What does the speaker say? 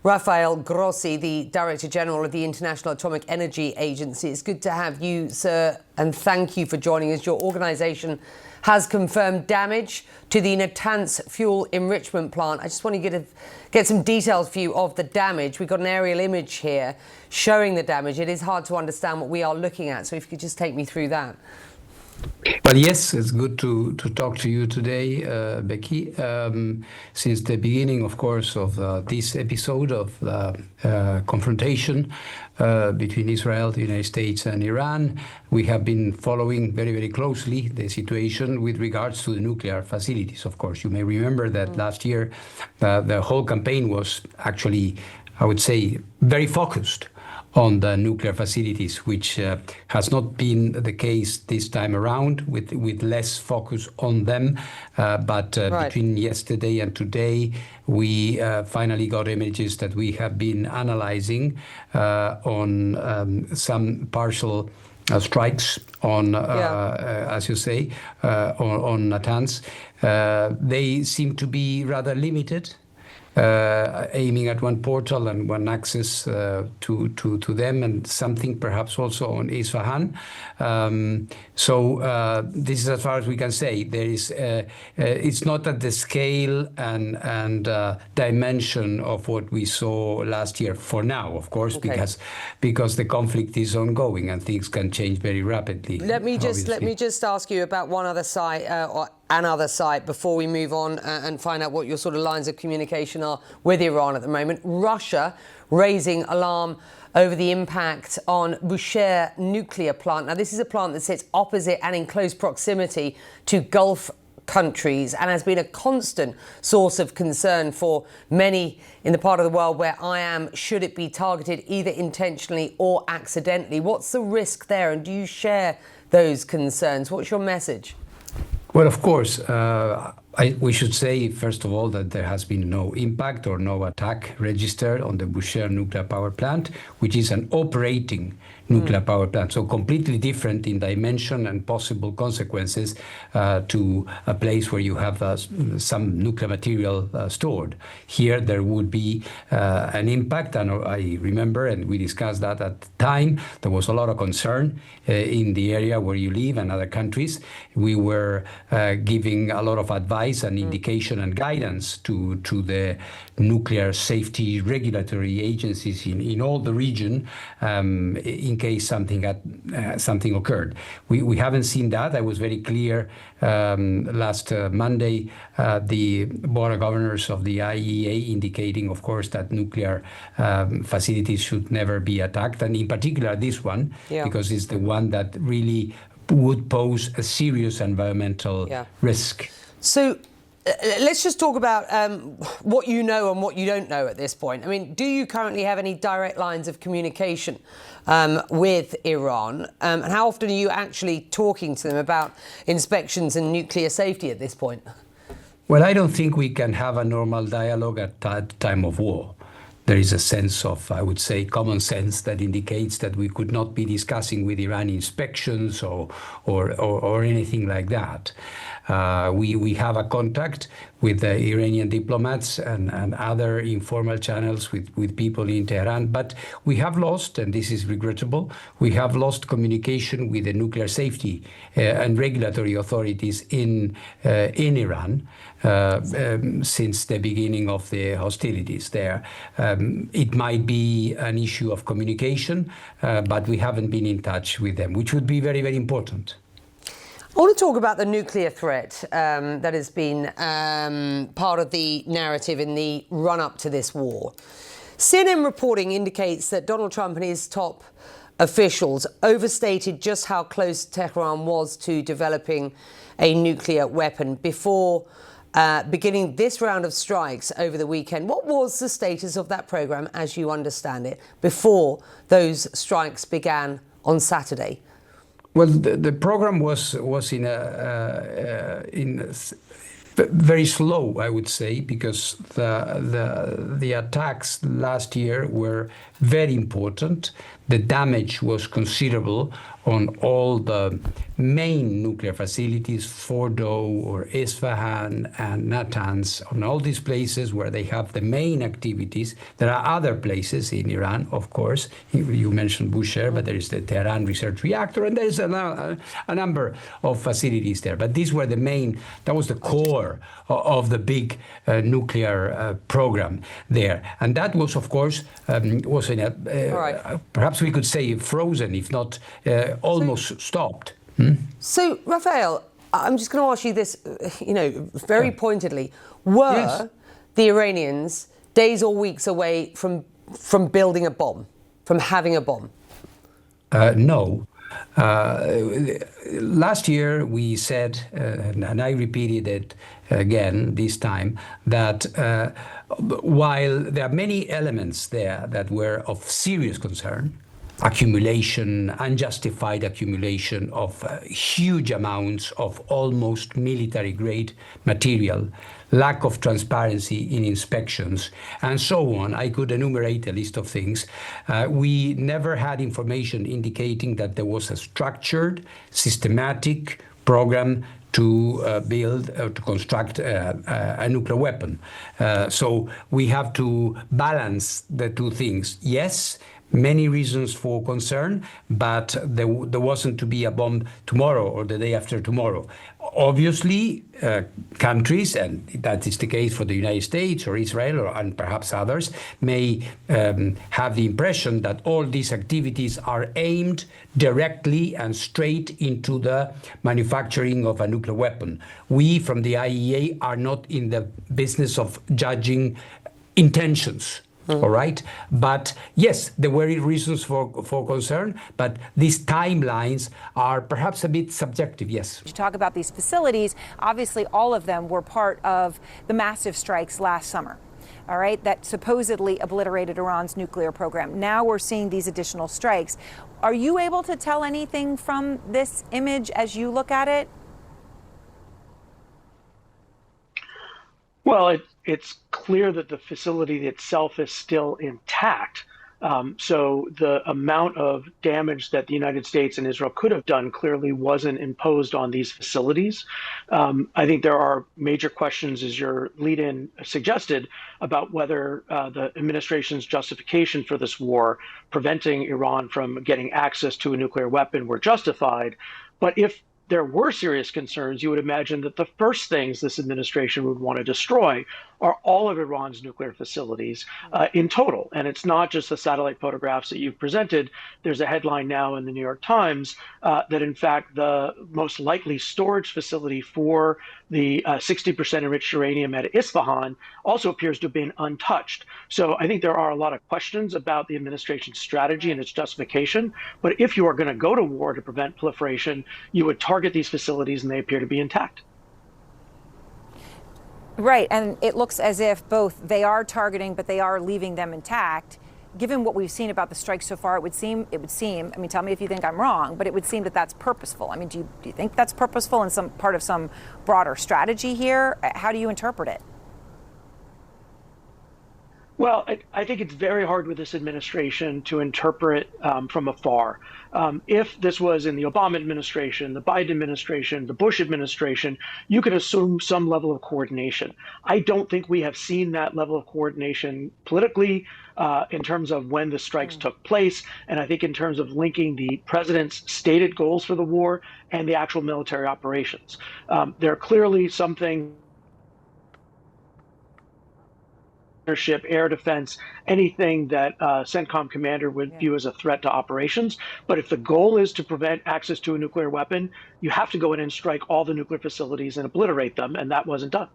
Rafael Grossi, the Director General of the International Atomic Energy Agency. It's good to have you, sir, and thank you for joining us. Your organisation has confirmed damage to the Natanz fuel enrichment plant. I just want to get some details for you of the damage. We've got an aerial image here showing the damage. It is hard to understand what we are looking at, so if you could just take me through that. Well, yes, it's good to talk to you today, Becky. Since the beginning, of course, of this episode of confrontation between Israel, the United States and Iran, we have been following very, very closely the situation with regards to the nuclear facilities. Of course, you may remember that last year the whole campaign was actually, I would say, very focused on the nuclear facilities, which has not been the case this time around, with less focus on them. But between yesterday and today, we finally got images that we have been analyzing on some partial strikes on, as you say, on Natanz. They seem to be rather limited, aiming at one portal and one access to them, and something perhaps also on Isfahan. So this is as far as we can say. There is, it's not at the scale and dimension of what we saw last year for now, of course, because the conflict is ongoing and things can change very rapidly. Let me just ask you about one other site or another site before we move on and find out what your sort of lines of communication are with Iran at the moment. Russia raising alarm over the impact on Bushehr nuclear plant. Now, this is a plant that sits opposite and in close proximity to Gulf countries and has been a constant source of concern for many in the part of the world where I am, should it be targeted either intentionally or accidentally. What's the risk there, and do you share those concerns? What's your message? Well, of course, we should say, first of all, that there has been no impact or no attack registered on the Bushehr nuclear power plant, which is an operating nuclear power plant. So completely different in dimension and possible consequences to a place where you have some nuclear material stored. Here, there would be an impact, and I remember, and we discussed that at the time, there was a lot of concern in the area where you live and other countries. We were giving a lot of advice and indication and guidance to the nuclear safety regulatory agencies in all the region in case something occurred. We haven't seen that. I was very clear last Monday, the board of governors of the IAEA indicating, of course, that nuclear facilities should never be attacked, and in particular this one, because it's the one that really would pose a serious environmental risk. So let's just talk about what you know and what you don't know at this point. I mean, do you currently have any direct lines of communication with Iran? And how often are you actually talking to them about inspections and nuclear safety at this point? Well, I don't think we can have a normal dialogue at time of war. There is a sense of, I would say, common sense that indicates that we could not be discussing with Iran inspections or anything like that. We have a contact with the Iranian diplomats and other informal channels with people in Tehran, but we have lost, and this is regrettable, we have lost communication with the nuclear safety and regulatory authorities in Iran since the beginning of the hostilities there. It might be an issue of communication, but we haven't been in touch with them, which would be very, very important. I want to talk about the nuclear threat that has been part of the narrative in the run-up to this war. CNN reporting indicates that Donald Trump and his top officials overstated just how close Tehran was to developing a nuclear weapon before beginning this round of strikes over the weekend. What was the status of that program, as you understand it, before those strikes began on Saturday? Well, the program was in very slow, I would say, because the attacks last year were very important. The damage was considerable on all the main nuclear facilities, Fordo or Isfahan and Natanz, on all these places where they have the main activities. There are other places in Iran, of course. You mentioned Bushehr, but there is the Tehran Research Reactor, and there is a number of facilities there. But these were the main, that was the core of the big nuclear program there. And that was, of course, was in a, perhaps we could say frozen, if not almost stopped. So, Rafael, I'm just going to ask you this, very pointedly. Were the Iranians days or weeks away from building a bomb, from having a bomb? No. Last year we said, and I repeated it again this time, that while there are many elements there that were of serious concern, accumulation, unjustified accumulation of huge amounts of almost military-grade material, lack of transparency in inspections, and so on. I could enumerate a list of things. We never had information indicating that there was a structured, systematic program to build or to construct a nuclear weapon. So we have to balance the two things. Yes, many reasons for concern, but there wasn't to be a bomb tomorrow or the day after tomorrow. Obviously, countries, and that is the case for the United States or Israel and perhaps others, may have the impression that all these activities are aimed directly and straight into the manufacturing of a nuclear weapon. We from the IAEA are not in the business of judging intentions. All right, but yes, there were reasons for concern, but these timelines are perhaps a bit subjective. Yes. You talk about these facilities. Obviously, all of them were part of the massive strikes last summer. All right, that supposedly obliterated Iran's nuclear program. Now we're seeing these additional strikes. Are you able to tell anything from this image as you look at it? Well, it's clear that the facility itself is still intact. So the amount of damage that the United States and Israel could have done clearly wasn't imposed on these facilities. I think there are major questions, as your lead-in suggested, about whether the administration's justification for this war, preventing Iran from getting access to a nuclear weapon, were justified. But if there were serious concerns, you would imagine that the first things this administration would want to destroy are all of Iran's nuclear facilities in total. And it's not just the satellite photographs that you've presented. There's a headline now in the New York Times that, in fact, the most likely storage facility for the 60% enriched uranium at Isfahan also appears to have been untouched. So I think there are a lot of questions about the administration's strategy and its justification. But if you are going to go to war to prevent proliferation, you would target these facilities, and they appear to be intact. Right, and it looks as if both they are targeting, but they are leaving them intact. Given what we've seen about the strikes so far, it would seem, I mean, tell me if you think I'm wrong, but it would seem that that's purposeful. I mean, do you think that's purposeful and some part of some broader strategy here? How do you interpret it? Well, I think it's very hard with this administration to interpret from afar. If this was in the Obama administration, the Biden administration, the Bush administration, you could assume some level of coordination. I don't think we have seen that level of coordination politically in terms of when the strikes took place, and I think in terms of linking the president's stated goals for the war and the actual military operations. There are clearly some things, air defense, anything that CENTCOM commander would view as a threat to operations. But if the goal is to prevent access to a nuclear weapon, you have to go in and strike all the nuclear facilities and obliterate them, and that wasn't done.